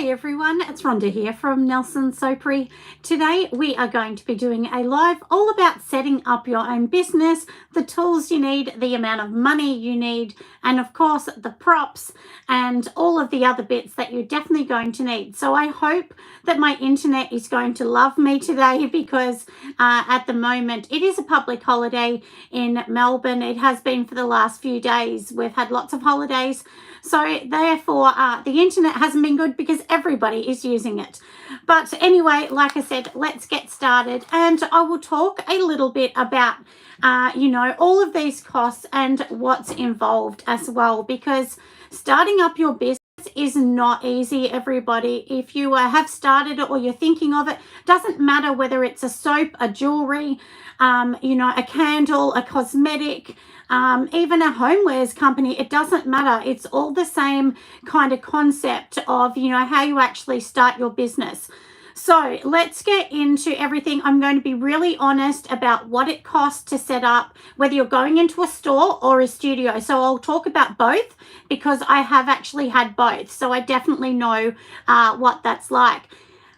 Hey everyone, it's Rhonda here from Nelson Sopery. Today we are going to be doing a live all about setting up your own business, the tools you need, the amount of money you need, and of course the props and all of the other bits that you're definitely going to need. So I hope that my internet is going to love me today because at the moment it is a public holiday in Melbourne. It has been for the last few days. We've had lots of holidays. So therefore, the internet hasn't been good because everybody is using it. But anyway, like I said, let's get started. And I will talk a little bit about, all of these costs and what's involved as well. Because starting up your business is not easy, everybody. If you have started it or you're thinking of it, doesn't matter whether it's a soap, a jewelry, a candle, a cosmetic, even a homewares company, it doesn't matter. It's all the same kind of concept of, how you actually start your business. So let's get into everything. I'm going to be really honest about what it costs to set up, whether you're going into a store or a studio. So I'll talk about both because I have actually had both. So I definitely know what that's like.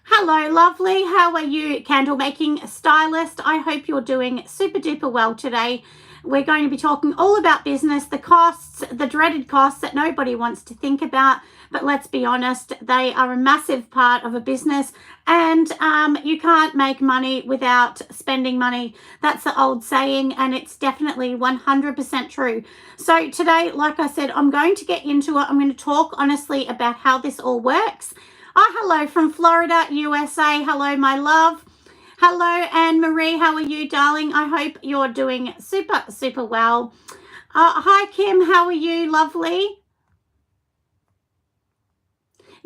Hello, lovely. How are you, candle making stylist? I hope you're doing super duper well today. We're going to be talking all about business, the costs, the dreaded costs that nobody wants to think about. But let's be honest, they are a massive part of a business, and you can't make money without spending money. That's the old saying, and it's definitely 100% true. So today, like I said, I'm going to get into it. I'm going to talk honestly about how this all works. Oh, hello from Florida, USA. Hello, my love. Hello, Anne-Marie. How are you, darling? I hope you're doing super, super well. Hi, Kim. How are you, lovely?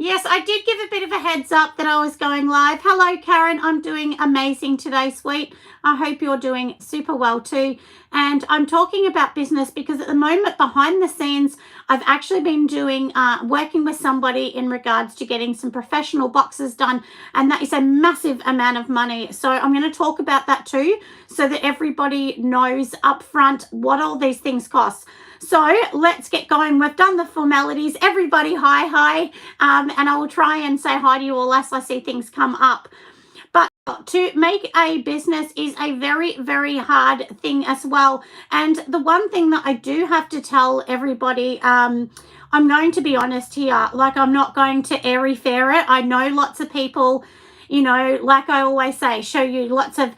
Yes, I did give a bit of a heads up that I was going live. Hello, Karen. I'm doing amazing today, sweet. I hope you're doing super well too. And I'm talking about business because at the moment, behind the scenes, I've actually been doing, working with somebody in regards to getting some professional boxes done. And that is a massive amount of money. So I'm going to talk about that too, so that everybody knows upfront what all these things cost. So let's get going. We've done the formalities. Everybody, hi. And I will try and say hi to you all as I see things come up. But to make a business is a very, very hard thing as well. And the one thing that I do have to tell everybody, I'm going to be honest here, like I'm not going to airy-fairy it. I know lots of people, like I always say, show you lots of,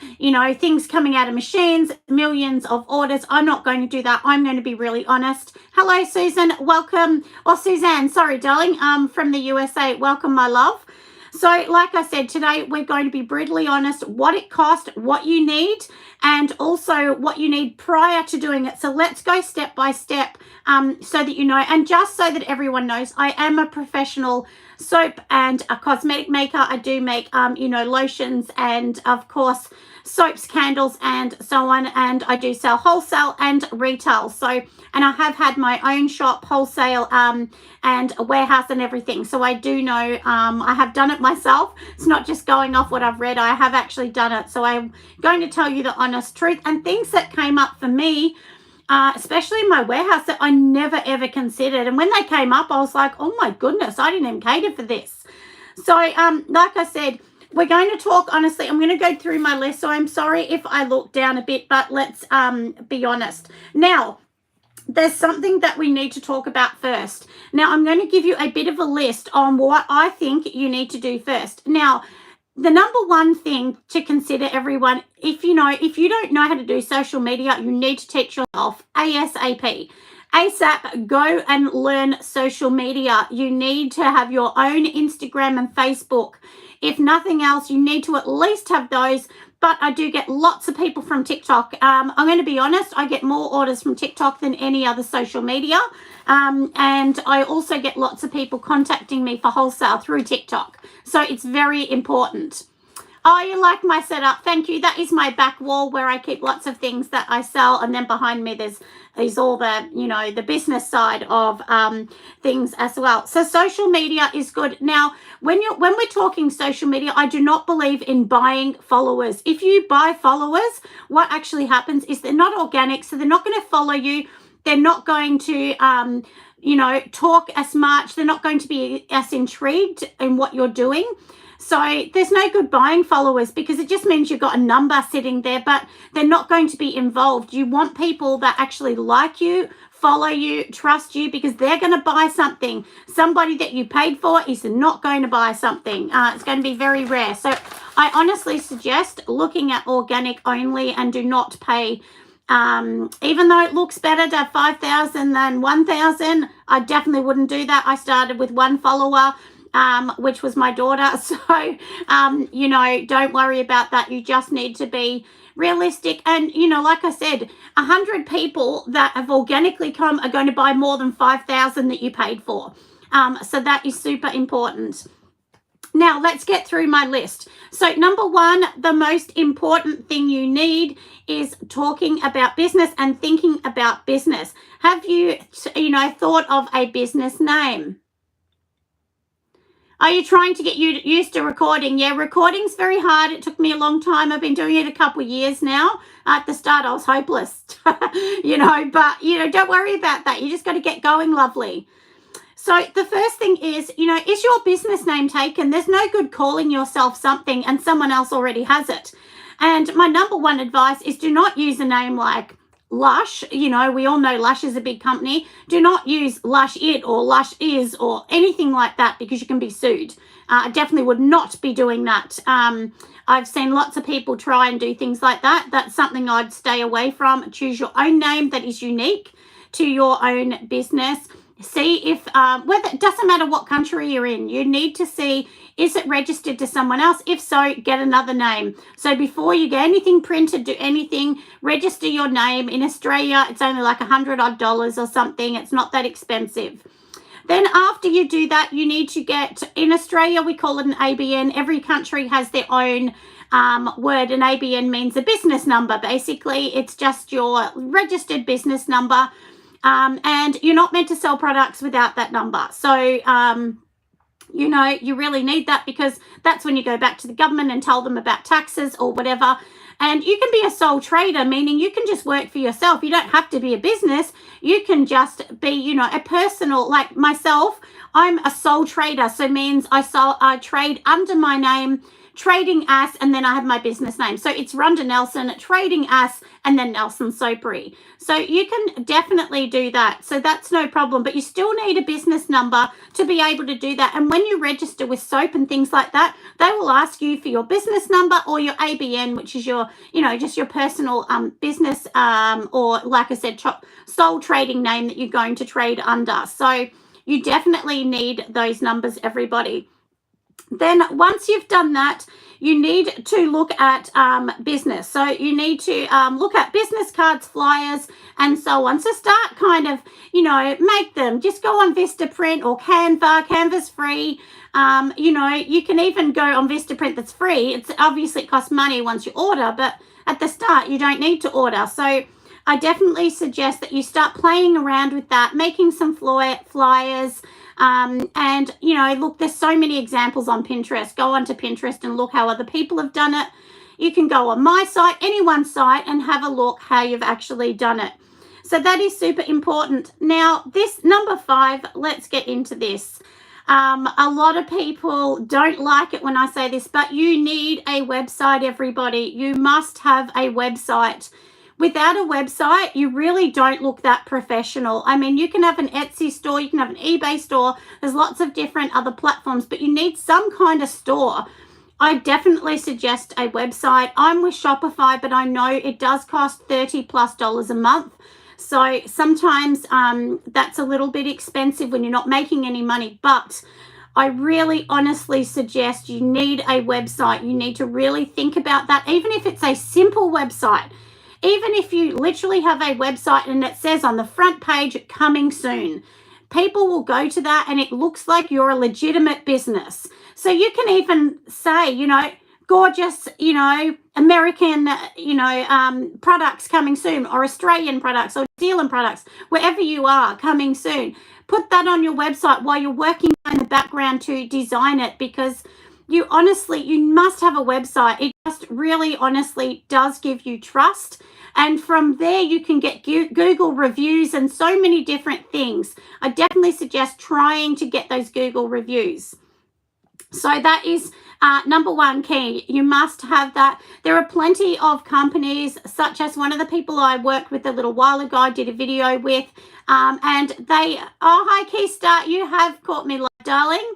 things coming out of machines, millions of orders. I'm not going to do that. I'm going to be really honest. Hello, Susan. Welcome. Or Suzanne, sorry, darling, from the USA. Welcome, my love. So like I said, today we're going to be brutally honest, what it costs, what you need, and also what you need prior to doing it. So let's go step by step so that you know. And just so that everyone knows, I am a professional soap and a cosmetic maker. I do make, lotions and, of course, soaps, candles, and so on. And I do sell wholesale and retail. So, and I have had my own shop, wholesale, and a warehouse and everything. So I do know, I have done it myself. It's not just going off what I've read. I have actually done it. So I'm going to tell you the honest truth and things that came up for me, especially in my warehouse, that I never ever considered. And when they came up, I was like, oh my goodness, I didn't even cater for this. So like I said, we're going to talk honestly. I'm going to go through my list. So I'm sorry if I look down a bit, but let's be honest. Now, there's something that we need to talk about first. Now, I'm going to give you a bit of a list on what I think you need to do first. Now, the number one thing to consider, everyone, if you don't know how to do social media, you need to teach yourself ASAP. ASAP, go and learn social media. You need to have your own Instagram and Facebook. If nothing else, you need to at least have those. But I do get lots of people from TikTok. I'm going to be honest, I get more orders from TikTok than any other social media. And I also get lots of people contacting me for wholesale through TikTok. So it's very important. Oh, you like my setup? Thank you. That is my back wall where I keep lots of things that I sell. And then behind me, there's all the, the business side of things as well. So social media is good. Now, when we're talking social media, I do not believe in buying followers. If you buy followers, what actually happens is they're not organic. So they're not going to follow you. They're not going to talk as much. They're not going to be as intrigued in what you're doing. So there's no good buying followers, because it just means you've got a number sitting there, but they're not going to be involved. You want people that actually like you, follow you, trust you, because they're going to buy something. Somebody that you paid for is not going to buy something. It's going to be very rare. So I honestly suggest looking at organic only and do not pay. Even though it looks better to have 5,000 than 1,000, I definitely wouldn't do that. I started with one follower, which was my daughter. So, don't worry about that. You just need to be realistic. And, like I said, 100 people that have organically come are going to buy more than 5,000 that you paid for. So that is super important. Now, let's get through my list. So, number one, the most important thing you need is talking about business and thinking about business. Have you, thought of a business name? Are you trying to get used to recording? Yeah, recording's very hard. It took me a long time. I've been doing it a couple of years now. At the start, I was hopeless, but, don't worry about that. You just got to get going, lovely. So the first thing is, is your business name taken? There's no good calling yourself something and someone else already has it. And my number one advice is do not use a name like Lush. We all know Lush is a big company. Do not use Lush It or Lush Is or anything like that, because you can be sued. I definitely would not be doing that. I've seen lots of people try and do things like that. That's something I'd stay away from. Choose your own name that is unique to your own business. See if, whether it doesn't matter what country you're in, you need to see, is it registered to someone else? If so, get another name. So before you get anything printed, do anything, register your name. In Australia, it's only like $100 or something. It's not that expensive. Then after you do that, you need to get, in Australia, we call it an ABN. Every country has their own word. An ABN means a business number. Basically, it's just your registered business number. And you're not meant to sell products without that number. So, you really need that, because that's when you go back to the government and tell them about taxes or whatever. And you can be a sole trader, meaning you can just work for yourself. You don't have to be a business. You can just be, a personal, like myself, I'm a sole trader. So it means I trade under my name, trading as, and then I have my business name. So it's Rhonda Nelson, trading as, and then Nelson Soapery. So you can definitely do that. So that's no problem, but you still need a business number to be able to do that. And when you register with soap and things like that, they will ask you for your business number or your ABN, which is your, just your personal business or, like I said, sole trading name that you're going to trade under. So you definitely need those numbers, everybody. Then once you've done that, you need to look at business. So you need to look at business cards, flyers, and so on. So start kind of, make them. Just go on Vistaprint or Canva. Canva's free. You can even go on Vistaprint that's free. It's obviously, it costs money once you order, but at the start, you don't need to order. So I definitely suggest that you start playing around with that, making some flyers. And, look, there's so many examples on Pinterest. Go onto Pinterest and look how other people have done it. You can go on my site, anyone's site, and have a look how you've actually done it. So that is super important. Now, this number 5, let's get into this. A lot of people don't like it when I say this, but you need a website, everybody. You must have a website. Without a website, you really don't look that professional. I mean, you can have an Etsy store, you can have an eBay store. There's lots of different other platforms, but you need some kind of store. I definitely suggest a website. I'm with Shopify, but I know it does cost $30+ a month. So sometimes that's a little bit expensive when you're not making any money, but I really honestly suggest you need a website. You need to really think about that, even if it's a simple website. Even if you literally have a website and it says on the front page, coming soon, people will go to that and it looks like you're a legitimate business. So you can even say, gorgeous, American, products coming soon, or Australian products or New Zealand products, wherever you are, coming soon. Put that on your website while you're working in the background to design it, because you must have a website. It just really honestly does give you trust. And from there, you can get Google reviews and so many different things. I definitely suggest trying to get those Google reviews. So that is number one key. You must have that. There are plenty of companies, such as one of the people I worked with a little while ago, I did a video with, and they, oh, hi, Keista, you have caught me, darling.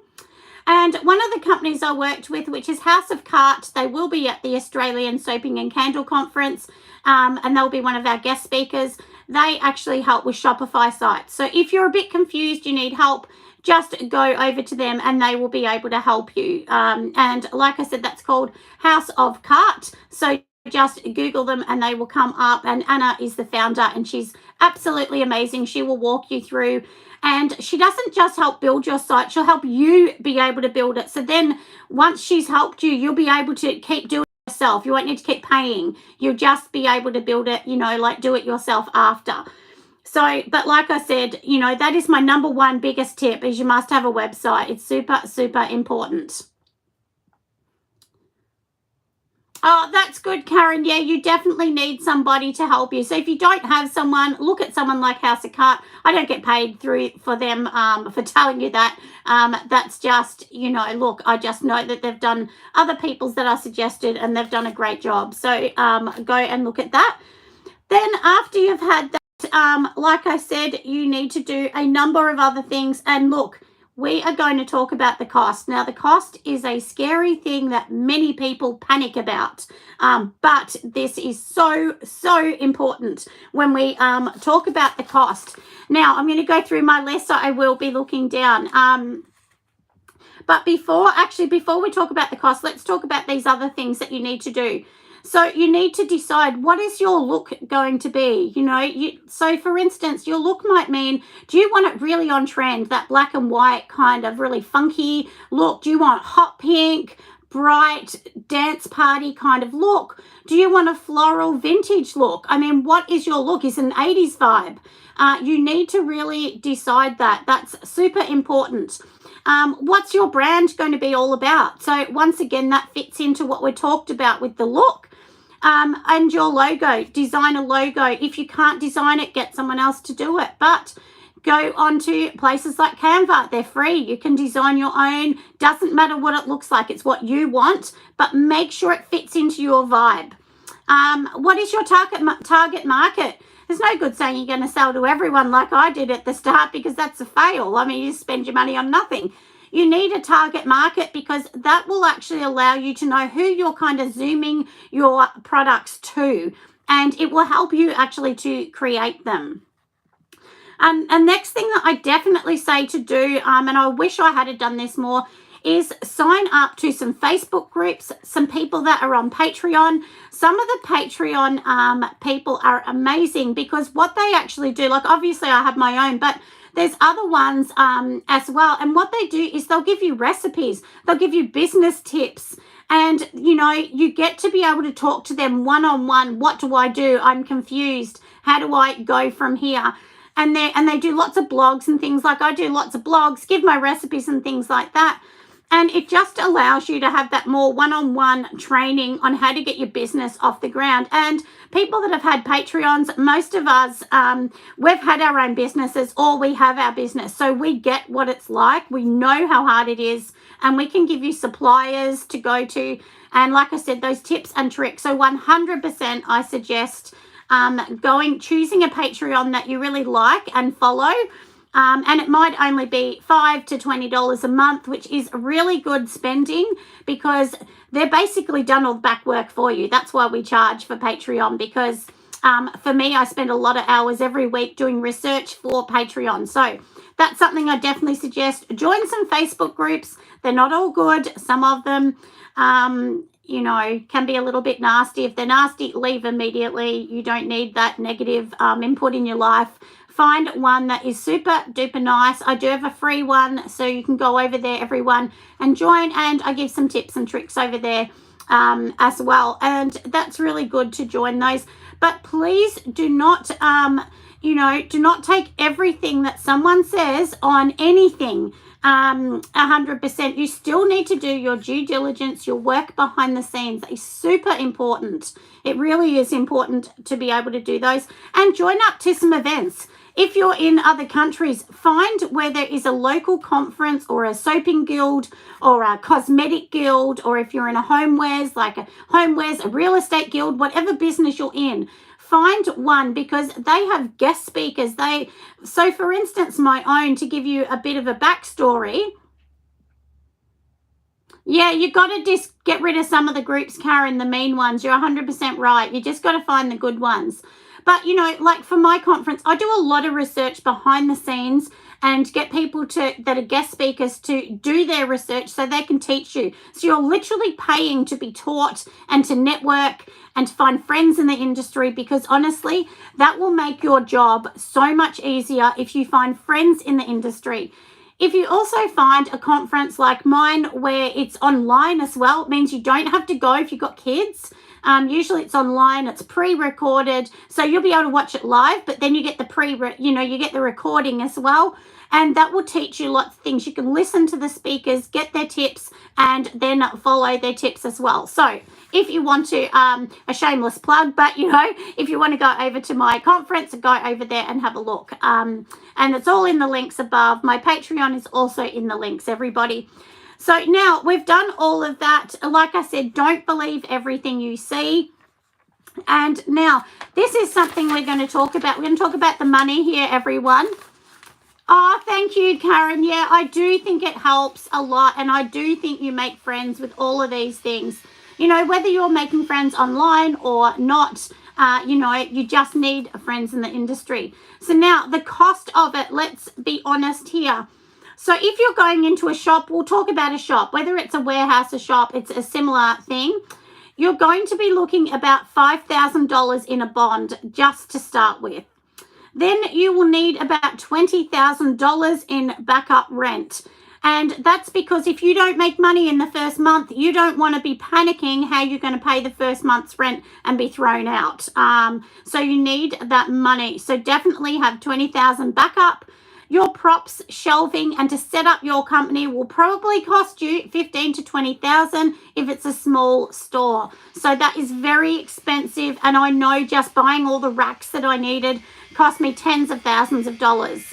And one of the companies I worked with, which is House of Cart, they will be at the Australian Soaping and Candle Conference, and they'll be one of our guest speakers. They actually help with Shopify sites. So if you're a bit confused, you need help, just go over to them and they will be able to help you. And like I said, that's called House of Cart. So just Google them and they will come up. And Anna is the founder and she's absolutely amazing. She will walk you through. And she doesn't just help build your site, she'll help you be able to build it. So then once she's helped you, you'll be able to keep doing it yourself. You won't need to keep paying. You'll just be able to build it, like do it yourself after. So, but like I said, that is my number one biggest tip is you must have a website. It's super, super important. Oh, that's good, Karen. Yeah, you definitely need somebody to help you. So if you don't have someone, look at someone like House of Cart. I don't get paid for them for telling you that. That's just, look, I just know that they've done other people's that are suggested and they've done a great job. So go and look at that. Then after you've had that, like I said, you need to do a number of other things. And look, we are going to talk about the cost. Now, the cost is a scary thing that many people panic about, but this is so, so important when we talk about the cost. Now, I'm going to go through my list, so I will be looking down. But before we talk about the cost, let's talk about these other things that you need to do. So you need to decide, what is your look going to be? So for instance, your look might mean, do you want it really on trend, that black and white kind of really funky look? Do you want hot pink, bright dance party kind of look? Do you want a floral vintage look? I mean, what is your look? Is it an 80s vibe? You need to really decide that. That's super important. What's your brand going to be all about? So once again, that fits into what we talked about with the look. And your logo, design a logo. If you can't design it, get someone else to do it. But go onto places like Canva. They're free. You can design your own. Doesn't matter what it looks like. It's what you want, but make sure it fits into your vibe. What is your target market? There's no good saying you're going to sell to everyone like I did at the start, because that's a fail. I mean, you spend your money on nothing. You need a target market, because that will actually allow you to know who you're kind of zooming your products to, and it will help you actually to create them. And next thing that I definitely say to do, and I wish I had done this more, is sign up to some Facebook groups, some people that are on Patreon. Some of the Patreon people are amazing, because what they actually do, like obviously I have my own, but there's other ones as well. And what they do is they'll give you recipes. They'll give you business tips. And, you get to be able to talk to them one-on-one. What do I do? I'm confused. How do I go from here? And they do lots of blogs and things. Like I do lots of blogs, give my recipes and things like that. And it just allows you to have that more one-on-one training on how to get your business off the ground. And people that have had Patreons, most of us, we've had our own businesses, or we have our business. So we get what it's like. We know how hard it is, and we can give you suppliers to go to. And like I said, those tips and tricks. So 100% I suggest choosing a Patreon that you really like and follow. And it might only be $5 to $20 a month, which is really good spending, because they're basically done all the back work for you. That's why we charge for Patreon, because for me, I spend a lot of hours every week doing research for Patreon. So that's something I definitely suggest. Join some Facebook groups. They're not all good. Some of them, can be a little bit nasty. If they're nasty, leave immediately. You don't need that negative input in your life. Find one that is super duper nice. I do have a free one, so you can go over there, everyone, and join. And I give some tips and tricks over there as well. And that's really good to join those. But please do not, do not take everything that someone says on anything 100%. You still need to do your due diligence, your work behind the scenes. It's super important. It really is important to be able to do those and join up to some events. If you're in other countries, find where there is a local conference or a soaping guild or a cosmetic guild, or if you're in a homewares, like a homewares, a real estate guild, whatever business you're in, find one, because they have guest speakers. So for instance, my own, to give you a bit of a backstory, yeah, you got to just get rid of some of the groups, Karen, the mean ones. You're 100% right. You just got to find the good ones. But, like for my conference, I do a lot of research behind the scenes and get people that are guest speakers to do their research so they can teach you. So you're literally paying to be taught and to network and to find friends in the industry, because honestly, that will make your job so much easier if you find friends in the industry. If you also find a conference like mine where it's online as well, it means you don't have to go if you've got kids. Usually it's online, it's pre-recorded, so you'll be able to watch it live, but then you get you get the recording as well, and that will teach you lots of things. You can listen to the speakers, get their tips, and then follow their tips as well. So if you want to, a shameless plug, but if you want to go over to my conference, go over there and have a look. And it's all in the links above. My Patreon is also in the links, everybody. So now we've done all of that. Like I said, don't believe everything you see. And now this is something we're going to talk about. We're going to talk about the money here, everyone. Oh, thank you, Karen. Yeah, I do think it helps a lot. And I do think you make friends with all of these things. Whether you're making friends online or not, you just need friends in the industry. So now the cost of it, let's be honest here. So if you're going into a shop, we'll talk about a shop, whether it's a warehouse, a shop, it's a similar thing. You're going to be looking about $5,000 in a bond just to start with. Then you will need about $20,000 in backup rent. And that's because if you don't make money in the first month, you don't want to be panicking how you're going to pay the first month's rent and be thrown out. So you need that money. So definitely have $20,000 backup. Your props, shelving, and to set up your company will probably cost you $15,000 to $20,000 if it's a small store. So that is very expensive. And I know just buying all the racks that I needed cost me tens of thousands of dollars.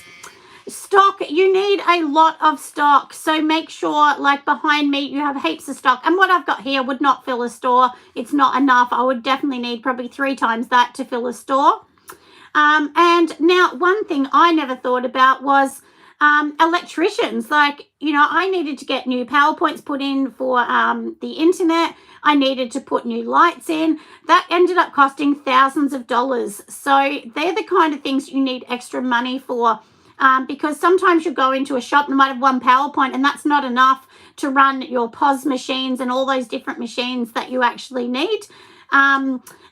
Stock, you need a lot of stock. So make sure, like behind me, you have heaps of stock. And what I've got here would not fill a store. It's not enough. I would definitely need probably 3 times that to fill a store. And now one thing I never thought about was electricians. Like, I needed to get new PowerPoints put in for the internet. I needed to put new lights in. That ended up costing thousands of dollars. So they're the kind of things you need extra money for, because sometimes you go into a shop and they might have one PowerPoint and that's not enough to run your POS machines and all those different machines that you actually need.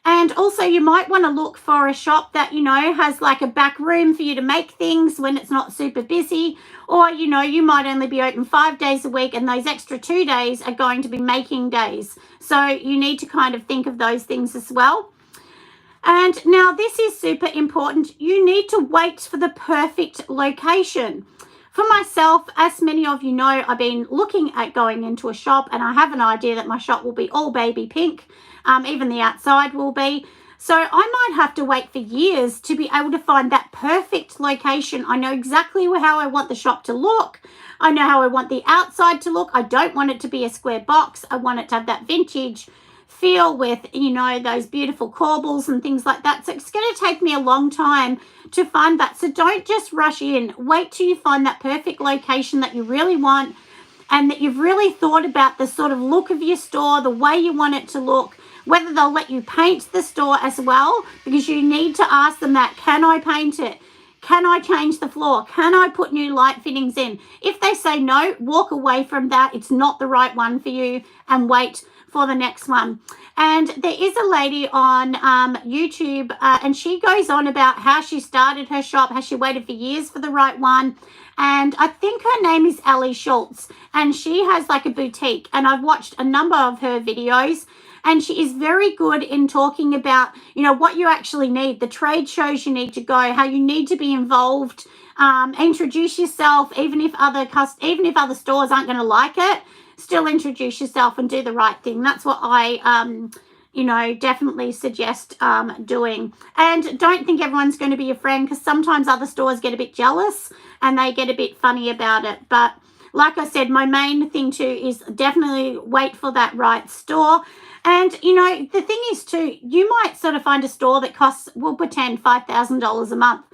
And also you might want to look for a shop that, has like a back room for you to make things when it's not super busy. Or, you might only be open 5 days a week and those extra 2 days are going to be making days. So you need to kind of think of those things as well. And now this is super important. You need to wait for the perfect location. For myself, as many of you know, I've been looking at going into a shop and I have an idea that my shop will be all baby pink. Even the outside will be. So I might have to wait for years to be able to find that perfect location. I know exactly how I want the shop to look. I know how I want the outside to look. I don't want it to be a square box. I want it to have that vintage feel with, those beautiful corbels and things like that. So it's going to take me a long time to find that. So don't just rush in. Wait till you find that perfect location that you really want and that you've really thought about the sort of look of your store, the way you want it to look, whether they'll let you paint the store as well, because you need to ask them that. Can I paint it? Can I change the floor? Can I put new light fittings in? If they say no, walk away from that. It's not the right one for you and wait for the next one. And there is a lady on YouTube and she goes on about how she started her shop, how she waited for years for the right one. and I think her name is Ellie Schultz, and she has like a boutique, and I've watched a number of her videos, and she is very good in talking about, you know, what you actually need, the trade shows you need to go, how you need to be involved, introduce yourself, even if other stores aren't going to like it, still introduce yourself and do the right thing. That's what I definitely suggest doing. And don't think everyone's going to be your friend, because sometimes other stores get a bit jealous and they get a bit funny about it. But like I said, my main thing too is definitely wait for that right store. And, you know, the thing is too, you might sort of find a store that costs, we'll pretend, $5,000 a month.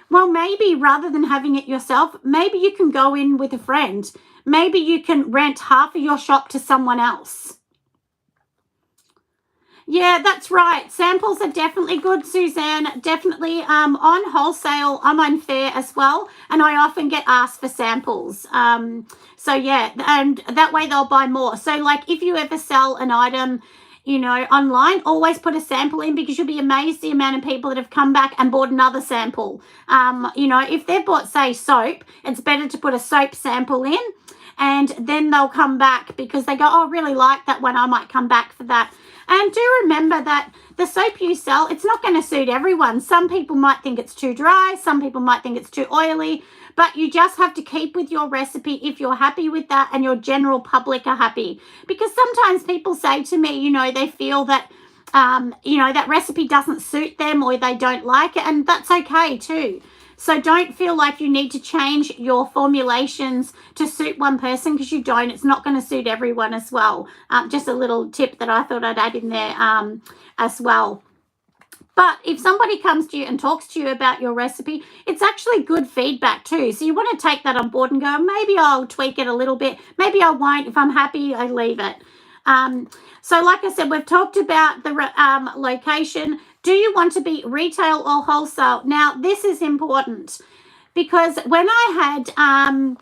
Well, maybe rather than having it yourself, maybe you can go in with a friend. Maybe you can rent half of your shop to someone else. Yeah, that's right. Samples are definitely good, Suzanne. Definitely. On Wholesale, I'm on Fair as well, and I often get asked for samples. So yeah, and that way they'll buy more. So like if you ever sell an item, you know, online, always put a sample in, because you'll be amazed the amount of people that have come back and bought another sample. You know, if they've bought, say, soap, it's better to put a soap sample in, and then they'll come back because they go, oh, I really like that one, I might come back for that. And do remember that the soap you sell, it's not going to suit everyone. Some people might think it's too dry. Some people might think it's too oily. But you just have to keep with your recipe if you're happy with that and your general public are happy. Because sometimes people say to me, you know, they feel that, that recipe doesn't suit them or they don't like it. And that's okay too. So don't feel like you need to change your formulations to suit one person, because you don't. It's not going to suit everyone as well. Just a little tip that I thought I'd add in there as well. But if somebody comes to you and talks to you about your recipe, it's actually good feedback too. So you want to take that on board and go, maybe I'll tweak it a little bit. Maybe I won't. If I'm happy, I leave it. So like I said, we've talked about the location. Do you want to be retail or wholesale? Now, this is important, because when I had...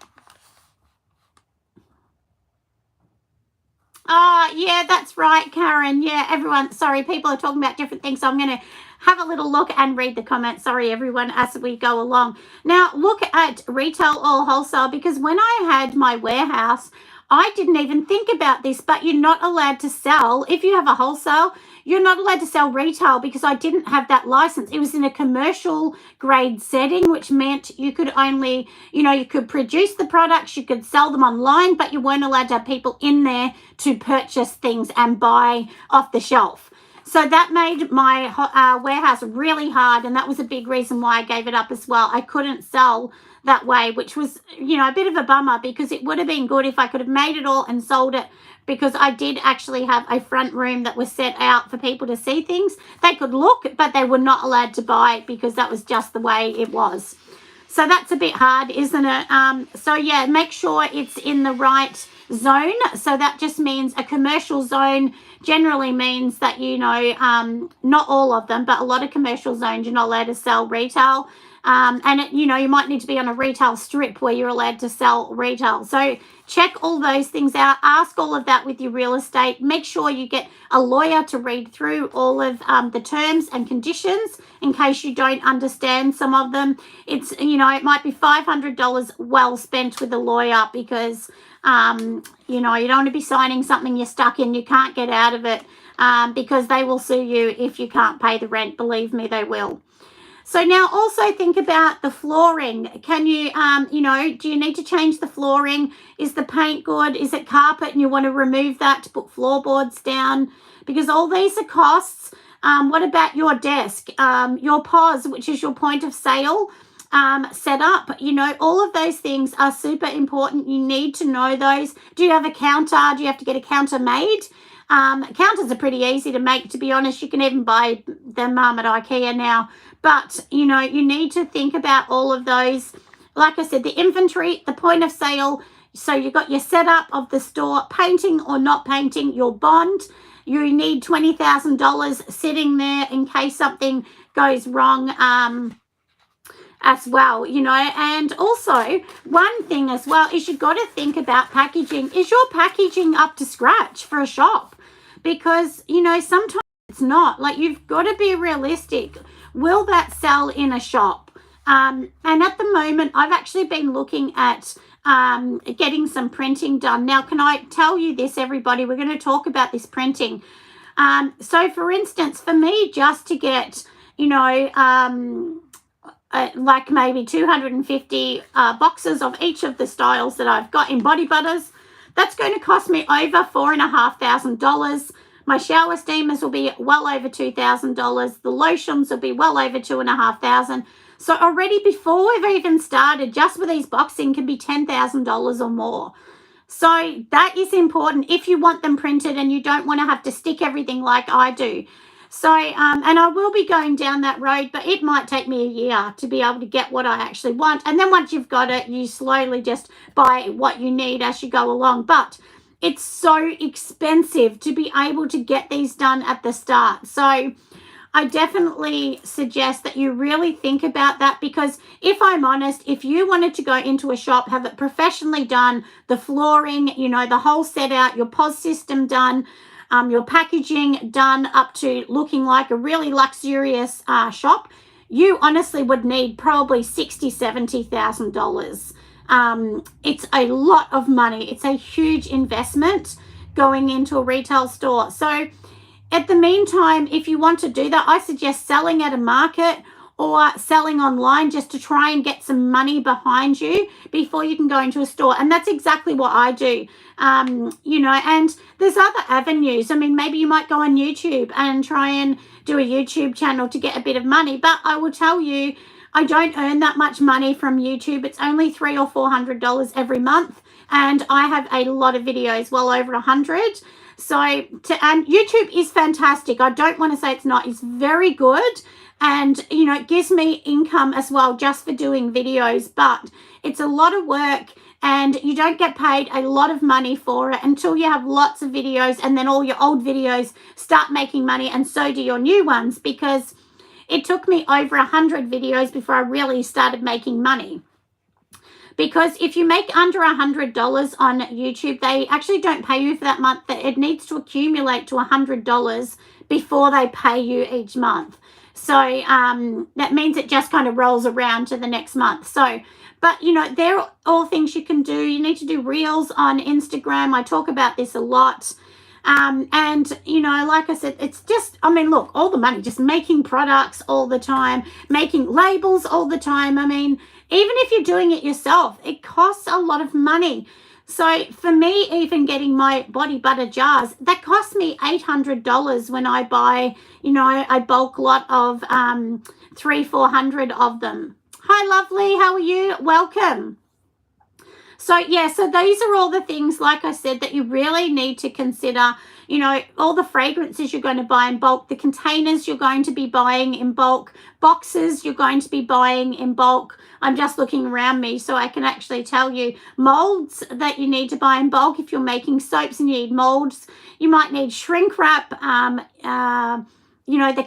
yeah, that's right, Karen. Yeah, everyone, sorry, people are talking about different things, so I'm going to have a little look and read the comments. Sorry, everyone, as we go along. Now, look at retail or wholesale, because when I had my warehouse, I didn't even think about this, but you're not allowed to sell. If you have a wholesale, you're not allowed to sell retail, because I didn't have that license. It was in a commercial grade setting, which meant you could only, you could produce the products, you could sell them online, but you weren't allowed to have people in there to purchase things and buy off the shelf. So that made my warehouse really hard, and that was a big reason why I gave it up as well. I couldn't sell that way, which was, a bit of a bummer, because it would have been good if I could have made it all and sold it, because I did actually have a front room that was set out for people to see things. They could look, but they were not allowed to buy it, because that was just the way it was. So that's a bit hard, isn't it? So yeah, make sure it's in the right zone. So that just means a commercial zone generally means that, not all of them, but a lot of commercial zones, you're not allowed to sell retail. You might need to be on a retail strip where you're allowed to sell retail. So check all those things out. Ask all of that with your real estate. Make sure you get a lawyer to read through all of the terms and conditions in case you don't understand some of them. It's, it might be $500 well spent with a lawyer, because, you don't want to be signing something you're stuck in. You can't get out of it, because they will sue you if you can't pay the rent. Believe me, they will. So now also think about the flooring. Can you, do you need to change the flooring? Is the paint good? Is it carpet and you want to remove that to put floorboards down? Because all these are costs. What about your desk? Your POS, which is your point of sale set up? All of those things are super important. You need to know those. Do you have a counter? Do you have to get a counter made? Counters are pretty easy to make, to be honest. You can even buy them at IKEA now. But, you need to think about all of those. Like I said, the inventory, the point of sale. So you've got your setup of the store, painting or not painting, your bond. You need $20,000 sitting there in case something goes wrong as well, And also, one thing as well is you've got to think about packaging. Is your packaging up to scratch for a shop? Because, sometimes it's not. Like, you've got to be realistic. Will that sell in a shop? And at the moment, I've actually been looking at getting some printing done. Now, can I tell you this, everybody? We're going to talk about this printing. So, for instance, for me, just to get, like maybe 250 boxes of each of the styles that I've got in body butters, that's going to cost me over $4,500. My shower steamers will be well over $2,000. The lotions will be well over $2,500. So already before we've even started, just with these boxing can be $10,000 or more. So that is important if you want them printed and you don't want to have to stick everything like I do. So, and I will be going down that road, but it might take me a year to be able to get what I actually want. And then once you've got it, you slowly just buy what you need as you go along. But it's so expensive to be able to get these done at the start. So I definitely suggest that you really think about that, because if I'm honest, if you wanted to go into a shop, have it professionally done, the flooring, the whole set out, your POS system done, your packaging done up to looking like a really luxurious shop, you honestly would need probably $60,000, $70,000. It's a lot of money. It's a huge investment going into a retail store. So at the meantime, if you want to do that, I suggest selling at a market or selling online just to try and get some money behind you before you can go into a store. And that's exactly what I do. And there's other avenues. I mean, maybe you might go on YouTube and try and do a YouTube channel to get a bit of money. But I will tell you, I don't earn that much money from YouTube. It's only $300 or $400 every month. And I have a lot of videos, well over 100. So, and YouTube is fantastic. I don't want to say it's not. It's very good. And, it gives me income as well just for doing videos. But it's a lot of work and you don't get paid a lot of money for it until you have lots of videos, and then all your old videos start making money, and so do your new ones, because it took me over 100 videos before I really started making money. Because if you make under $100 on YouTube, they actually don't pay you for that month. It needs to accumulate to $100 before they pay you each month. So that means it just kind of rolls around to the next month. So, but, they're all things you can do. You need to do reels on Instagram. I talk about this a lot. And, like I said, it's just, look, all the money, just making products all the time, making labels all the time. Even if you're doing it yourself, it costs a lot of money. So for me, even getting my body butter jars, that cost me $800 when I buy, a bulk lot of 300-400 of them. Hi, lovely. How are you? Welcome. So, yeah, so these are all the things, like I said, that you really need to consider. All the fragrances you're going to buy in bulk, the containers you're going to be buying in bulk, boxes you're going to be buying in bulk. I'm just looking around me so I can actually tell you molds that you need to buy in bulk. If you're making soaps and you need molds, you might need shrink wrap, the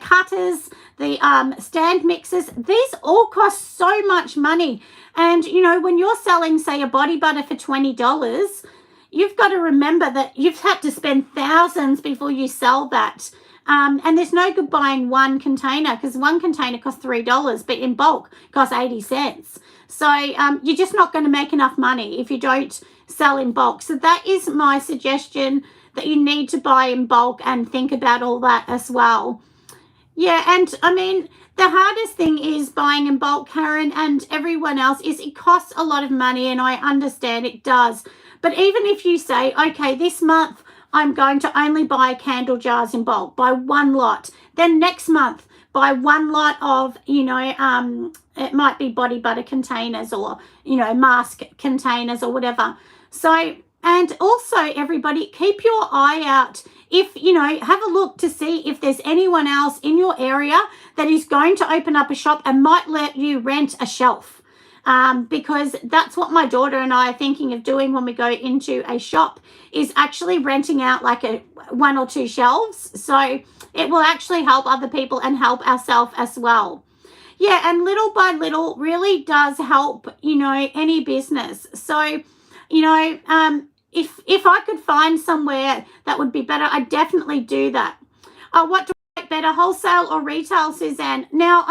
cutters, the stand mixers. These all cost so much money. And, when you're selling, say, a body butter for $20, you've got to remember that you've had to spend thousands before you sell that. And there's no good buying one container, because one container costs $3, but in bulk costs 80 cents. So you're just not going to make enough money if you don't sell in bulk. So that is my suggestion, that you need to buy in bulk and think about all that as well. Yeah, and the hardest thing is buying in bulk, Karen, and everyone else, is it costs a lot of money, and I understand it does. But even if you say, okay, this month I'm going to only buy candle jars in bulk, buy one lot. Then next month, buy one lot of, it might be body butter containers or, mask containers or whatever. So, and also everybody, keep your eye out. If, have a look to see if there's anyone else in your area that is going to open up a shop and might let you rent a shelf. Because that's what my daughter and I are thinking of doing when we go into a shop, is actually renting out like one or two shelves. So it will actually help other people and help ourselves as well. Yeah, and little by little really does help, any business. So, if I could find somewhere that would be better, I'd definitely do that. What do I like it better, wholesale or retail, Suzanne? Now,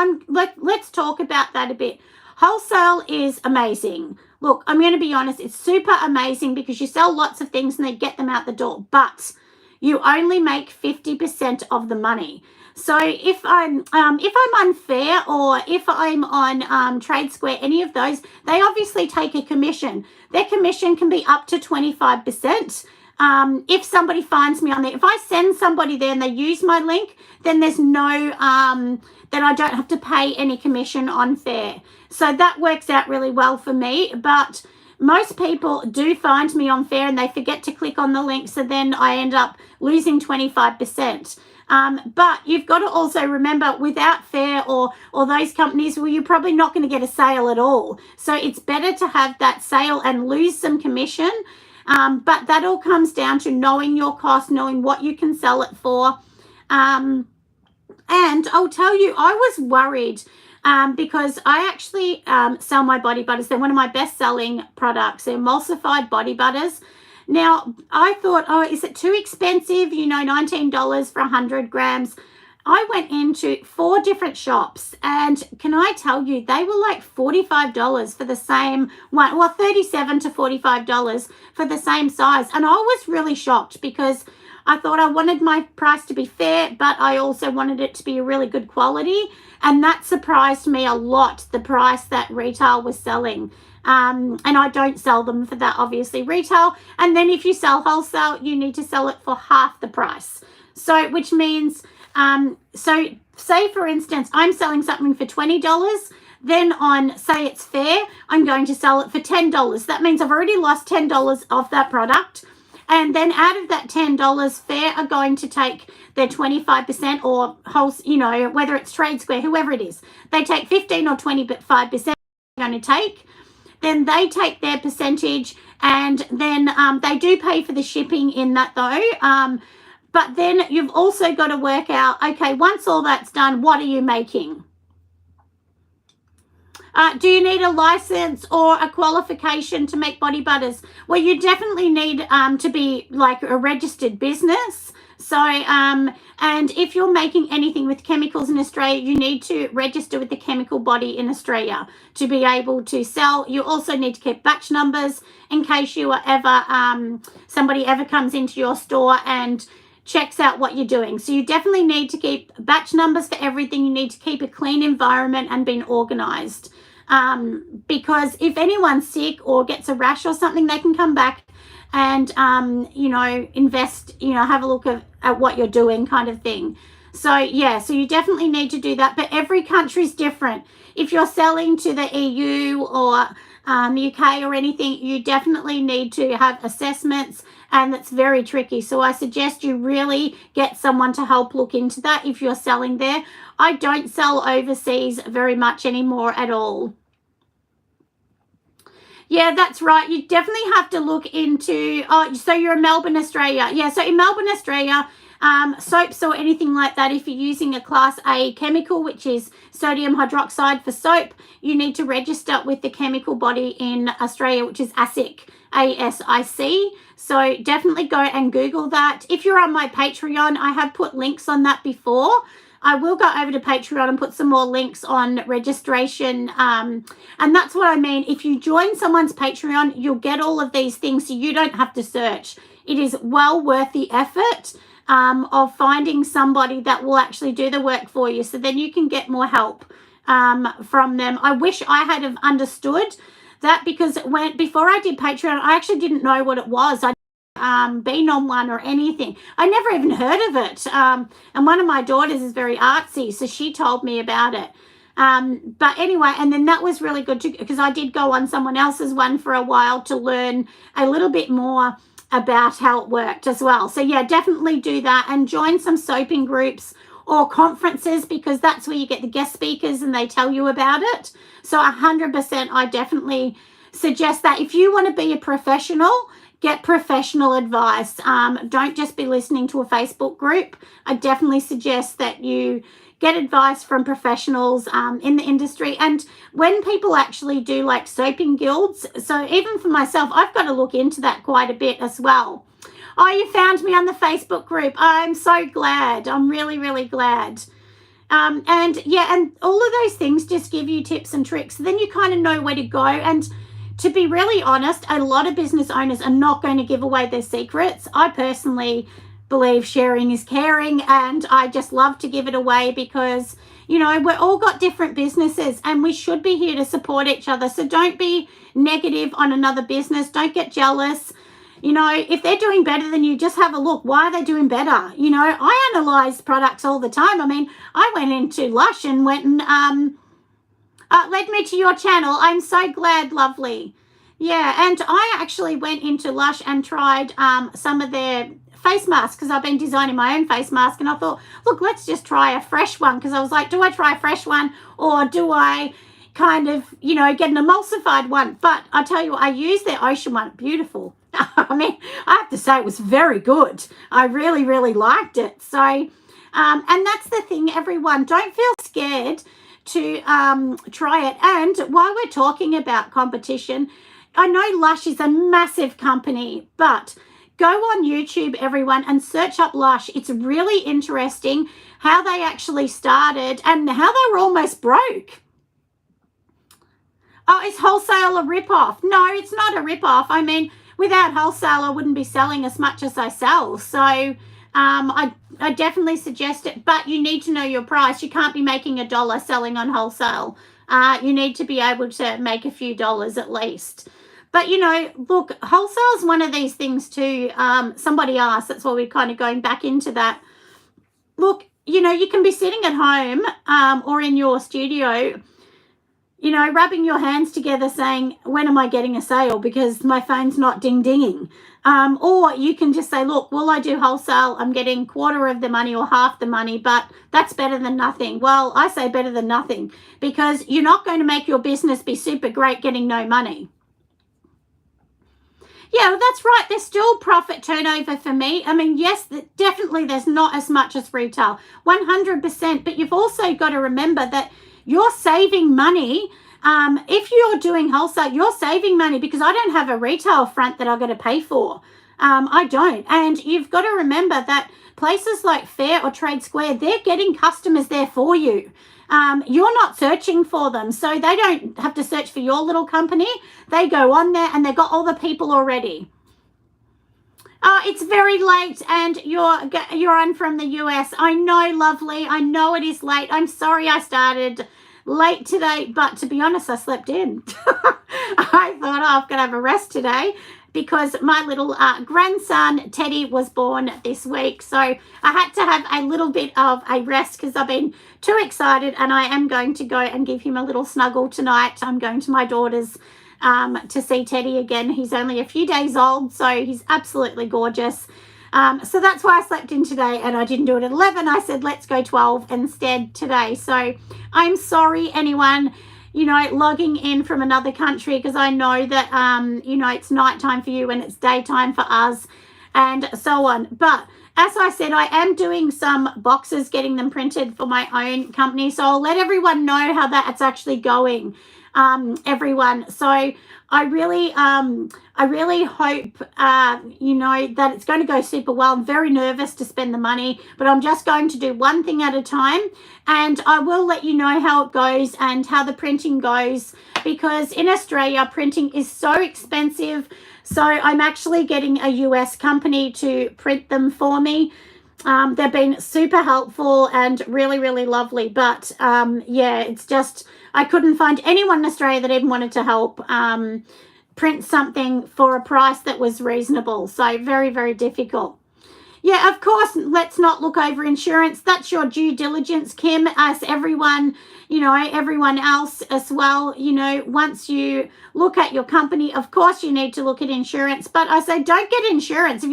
let's talk about that a bit. Wholesale is amazing. Look, I'm going to be honest, it's super amazing because you sell lots of things and they get them out the door, but you only make 50% of the money. So if I'm unfair, or if I'm on Trade Square, any of those, they obviously take a commission. Their commission can be up to 25%. If somebody finds me on there, if I send somebody there and they use my link, then there's no, then I don't have to pay any commission on Fair. So that works out really well for me. But most people do find me on Fair and they forget to click on the link. So then I end up losing 25%. But you've got to also remember, without Fair or those companies, well, you're probably not going to get a sale at all. So it's better to have that sale and lose some commission. But that all comes down to knowing your cost, knowing what you can sell it for. And I'll tell you, I was worried because I actually sell my body butters. They're one of my best-selling products. They're emulsified body butters. Now, I thought, oh, is it too expensive? You know, $19 for 100 grams. I went into 4 different shops, and can I tell you, they were like $45 for the same one, well, $37 to $45 for the same size. And I was really shocked because I thought I wanted my price to be fair, but I also wanted it to be a really good quality. And that surprised me a lot, the price that retail was selling. And I don't sell them for that, obviously, retail. And then if you sell wholesale, you need to sell it for half the price. So, which means, so say for instance, I'm selling something for $20. Then on, say it's Fair, I'm going to sell it for $10. That means I've already lost $10 off that product. And then out of that $10, Fair are going to take their 25%, or wholesale, you know, whether it's Trade Square, whoever it is, they take 15 or 25% they're going to take. Then they take their percentage, and then they do pay for the shipping in that though. But then you've also got to work out, okay, once all that's done, what are you making? Do you need a license or a qualification to make body butters? Well, you definitely need to be like a registered business. So, and if you're making anything with chemicals in Australia, you need to register with the chemical body in Australia to be able to sell. You also need to keep batch numbers in case you are ever, somebody ever comes into your store and checks out what you're doing. So you definitely need to keep batch numbers for everything. You need to keep a clean environment and being organized. Because if anyone's sick or gets a rash or something, they can come back and, you know, invest, you know, have a look at what you're doing, kind of thing. So, yeah, so you definitely need to do that. But every country's different. If you're selling to the EU or UK or anything, you definitely need to have assessments, and that's very tricky. So I suggest you really get someone to help look into that if you're selling there. I don't sell overseas very much anymore at all. Yeah, that's right. You definitely have to look into, oh, so you're in Melbourne, Australia. Yeah, so in Melbourne, Australia, soaps or anything like that, if you're using a Class A chemical, which is sodium hydroxide for soap, you need to register with the chemical body in Australia, which is ASIC, ASIC. So definitely go and Google that. If you're on my Patreon, I have put links on that before. I will go over to Patreon and put some more links on registration. And that's what I mean. If you join someone's Patreon, you'll get all of these things so you don't have to search. It is well worth the effort of finding somebody that will actually do the work for you, so then you can get more help from them. I wish I had have understood that, because before I did Patreon, I actually didn't know what it was. I been on one or anything. I never even heard of it. And one of my daughters is very artsy, so she told me about it. But anyway, and then that was really good too, because I did go on someone else's one for a while to learn a little bit more about how it worked as well. So yeah, definitely do that and join some soaping groups or conferences, because that's where you get the guest speakers and they tell you about it. So 100%, I definitely suggest that. If you want to be a professional, get professional advice. Don't just be listening to a Facebook group. I definitely suggest that you get advice from professionals in the industry. And when people actually do like soaping guilds, so even for myself, I've got to look into that quite a bit as well. Oh, you found me on the Facebook group. I'm so glad. I'm really, really glad. And yeah, and all of those things just give you tips and tricks. Then you kind of know where to go. And to be really honest, a lot of business owners are not going to give away their secrets. I personally believe sharing is caring, and I just love to give it away because, you know, we're all got different businesses and we should be here to support each other. So don't be negative on another business. Don't get jealous. You know, if they're doing better than you, just have a look. Why are they doing better? You know, I analyze products all the time. I mean, I went into Lush and went and led me to your channel. I'm so glad, lovely. Yeah, and I actually went into Lush and tried some of their face masks because I've been designing my own face mask, and I thought, look, let's just try a fresh one, because I was like, do I try a fresh one or do I kind of, you know, get an emulsified one? But I tell you what, I used their ocean one. Beautiful. I mean, I have to say it was very good. I really, really liked it. So, and that's the thing, everyone. Don't feel scared to try it. And while we're talking about competition, I know Lush is a massive company, but go on YouTube, everyone, and search up Lush. It's really interesting how they actually started and how they were almost broke. Oh, is Wholesale a rip-off? No, it's not a rip-off. I mean, without Wholesale, I wouldn't be selling as much as I sell. So I definitely suggest it, but you need to know your price. You can't be making $1 selling on Wholesale. You need to be able to make a few dollars at least. But, you know, look, Wholesale is one of these things too. Somebody asked, that's why we're kind of going back into that. Look, you know, you can be sitting at home or in your studio, you know, rubbing your hands together saying, when am I getting a sale? Because my phone's not ding-dinging. Or you can just say, look, will I do Wholesale? I'm getting quarter of the money or half the money, but that's better than nothing. Well, I say better than nothing, because you're not going to make your business be super great getting no money. Yeah, well, that's right. There's still profit turnover for me. I mean, yes, definitely there's not as much as retail, 100%. But you've also got to remember that you're saving money. If you're doing Wholesale, you're saving money, because I don't have a retail front that I've got to pay for. I don't. And you've got to remember that places like Fair or Trade Square, they're getting customers there for you. You're not searching for them, so they don't have to search for your little company. They go on there and they've got all the people already. It's very late, and you're on from the US. I know, lovely. I know it is late. I'm sorry I started late today, but to be honest, I slept in. I thought, oh, I've got to have a rest today, because my little grandson, Teddy, was born this week. So I had to have a little bit of a rest because I've been too excited, and I am going to go and give him a little snuggle tonight. I'm going to my daughter's to see Teddy again. He's only a few days old, so he's absolutely gorgeous. So that's why I slept in today, and I didn't do it at 11. I said, let's go 12 instead today. So I'm sorry, anyone, you know, logging in from another country, because I know that, you know, it's nighttime for you and it's daytime for us and so on. But as I said, I am doing some boxes, getting them printed for my own company. So I'll let everyone know how that's actually going, everyone. So I really hope, you know, that it's going to go super well. I'm very nervous to spend the money, but I'm just going to do one thing at a time, and I will let you know how it goes and how the printing goes, because in Australia, printing is so expensive. So I'm actually getting a US company to print them for me. They've been super helpful and really, really lovely. But yeah, it's just, I couldn't find anyone in Australia that even wanted to help print something for a price that was reasonable. So very, very difficult. Yeah, of course, let's not look over insurance. That's your due diligence, Kim, as everyone, you know, everyone else as well. You know, once you look at your company, of course you need to look at insurance. But I say, don't get insurance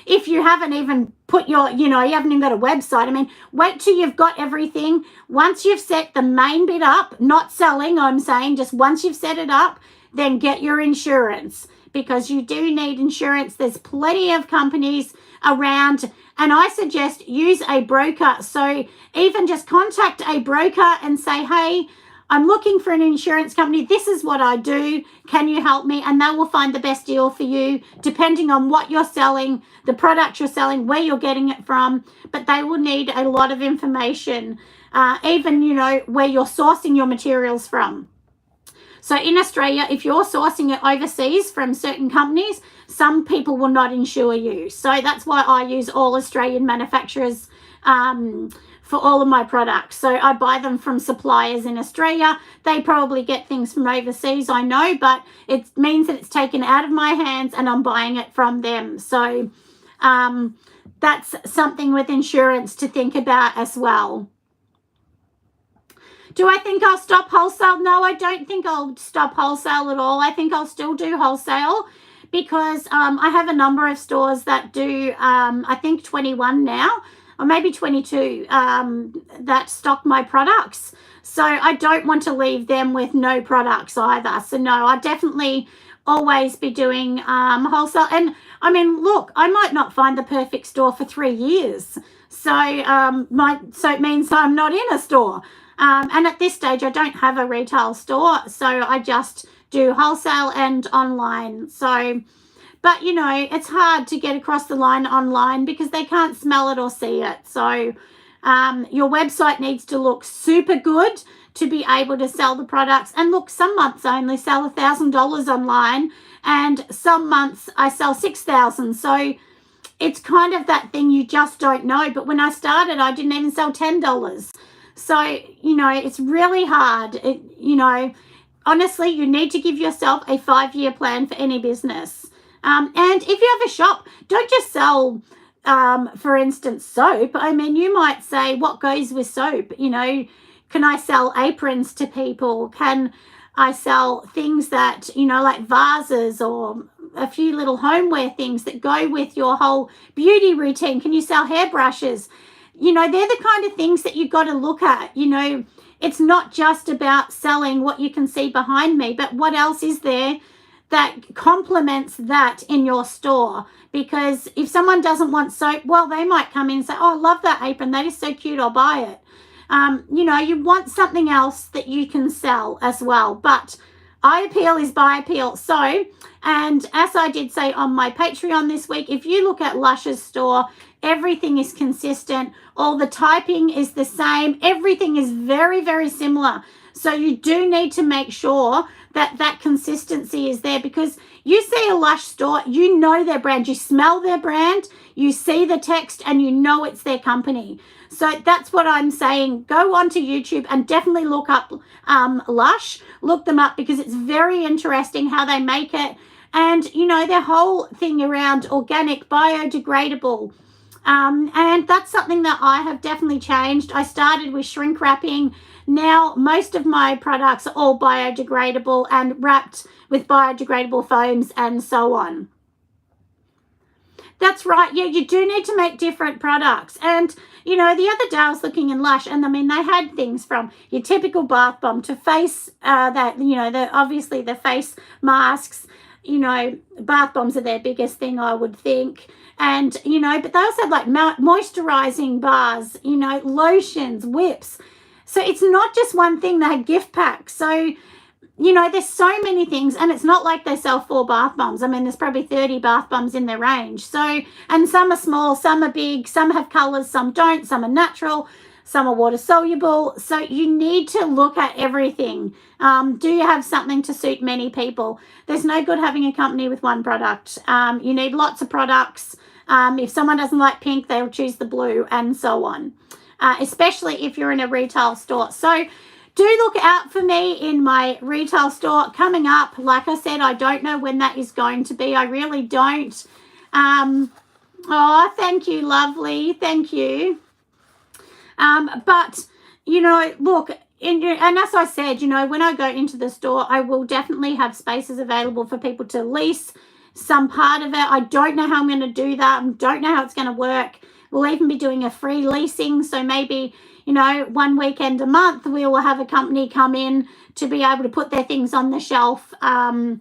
if you haven't even put your, you know, you haven't even got a website. I mean, wait till you've got everything. Once you've set the main bit up, not selling, I'm saying, just once you've set it up, then get your insurance, because you do need insurance. There's plenty of companies around, and I suggest use a broker. So even just contact a broker and say, hey, I'm looking for an insurance company. This is what I do. Can you help me? And they will find the best deal for you, depending on what you're selling, the product you're selling, where you're getting it from. But they will need a lot of information, even, where you're sourcing your materials from. So in Australia, if you're sourcing it overseas from certain companies, some people will not insure you. So that's why I use all Australian manufacturers for all of my products. So I buy them from suppliers in Australia. They probably get things from overseas, I know, but it means that it's taken out of my hands and I'm buying it from them. So that's something with insurance to think about as well. Do I think I'll stop wholesale? No, I don't think I'll stop wholesale at all. I think I'll still do wholesale because I have a number of stores that do, I think 21 now, or maybe 22, that stock my products. So I don't want to leave them with no products either. So no, I definitely always be doing wholesale. And I mean, look, I might not find the perfect store for 3 years. So it means I'm not in a store. And at this stage, I don't have a retail store, so I just do wholesale and online. So, but it's hard to get across the line online because they can't smell it or see it. So your website needs to look super good to be able to sell the products. And look, some months I only sell $1,000 online, and some months I sell $6,000. So it's kind of that thing you just don't know. But when I started, I didn't even sell $10. So, it's really hard. Honestly, you need to give yourself a 5-year plan for any business. And if you have a shop, don't just sell, for instance, soap. I mean, you might say, what goes with soap? Can I sell aprons to people? Can I sell things that, like vases or a few little homeware things that go with your whole beauty routine? Can you sell hairbrushes? They're the kind of things that you've got to look at. It's not just about selling what you can see behind me, but what else is there that complements that in your store? Because if someone doesn't want soap, well, they might come in and say, oh, I love that apron. That is so cute. I'll buy it. You want something else that you can sell as well. But eye appeal is buy appeal. So, and as I did say on my Patreon this week, if you look at Lush's store, everything is consistent. All the typing is the same. Everything is very, very similar. So you do need to make sure that that consistency is there, because you see a Lush store, you know their brand, you smell their brand, you see the text, and you know it's their company. So that's what I'm saying. Go onto YouTube and definitely look up Lush. Look them up because it's very interesting how they make it. And, their whole thing around organic, biodegradable. And that's something that I have definitely changed. I started with shrink wrapping. Now most of my products are all biodegradable and wrapped with biodegradable foams and so on. That's right. Yeah, you do need to make different products. And, the other day I was looking in Lush, and I mean, they had things from your typical bath bomb to face obviously the face masks. Bath bombs are their biggest thing, I would think. And, but they also have like moisturizing bars, lotions, whips. So it's not just one thing. They had gift packs. So, there's so many things, and it's not like they sell 4 bath bombs. I mean, there's probably 30 bath bombs in their range. So, and some are small, some are big, some have colors, some don't, some are natural, some are water soluble. So you need to look at everything. Do you have something to suit many people? There's no good having a company with one product. You need lots of products. If someone doesn't like pink, they'll choose the blue, and so on, especially if you're in a retail store. So do look out for me in my retail store coming up. Like I said, I don't know when that is going to be. I really don't. Oh, thank you, lovely. Thank you. But, look, and as I said, when I go into the store, I will definitely have spaces available for people to lease some part of it. I don't know how I'm going to do that. I don't know how it's going to work. We'll even be doing a free leasing. So maybe, one weekend a month, we will have a company come in to be able to put their things on the shelf and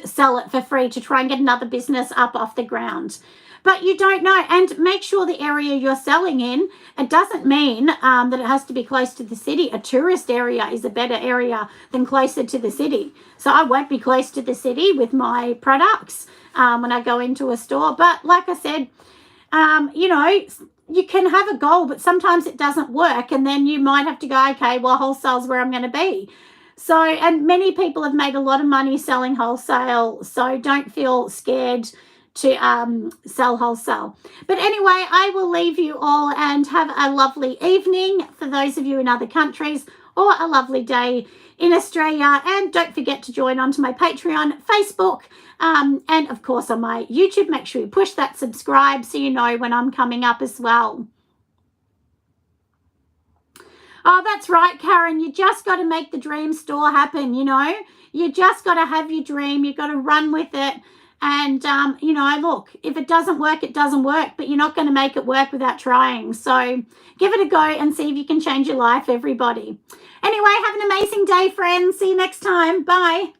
sell it for free to try and get another business up off the ground. but you don't know. And make sure the area you're selling in, it doesn't mean that it has to be close to the city. A tourist area is a better area than closer to the city. So I won't be close to the city with my products when I go into a store. But like I said, you know, you can have a goal, but sometimes it doesn't work. And then you might have to go, okay, well, wholesale's where I'm going to be. So, and many people have made a lot of money selling wholesale. So don't feel scared to sell wholesale. But anyway, I will leave you all and have a lovely evening for those of you in other countries, or a lovely day in Australia. And don't forget to join onto my Patreon, Facebook, and of course on my YouTube. Make sure you push that subscribe so you know when I'm coming up as well. Oh, that's right, Karen. You just got to make the dream store happen, you know. You just got to have your dream. You got to run with it. And, you know, look, if it doesn't work, it doesn't work. But you're not going to make it work without trying. So give it a go and see if you can change your life, everybody. Anyway, have an amazing day, friends. See you next time. Bye.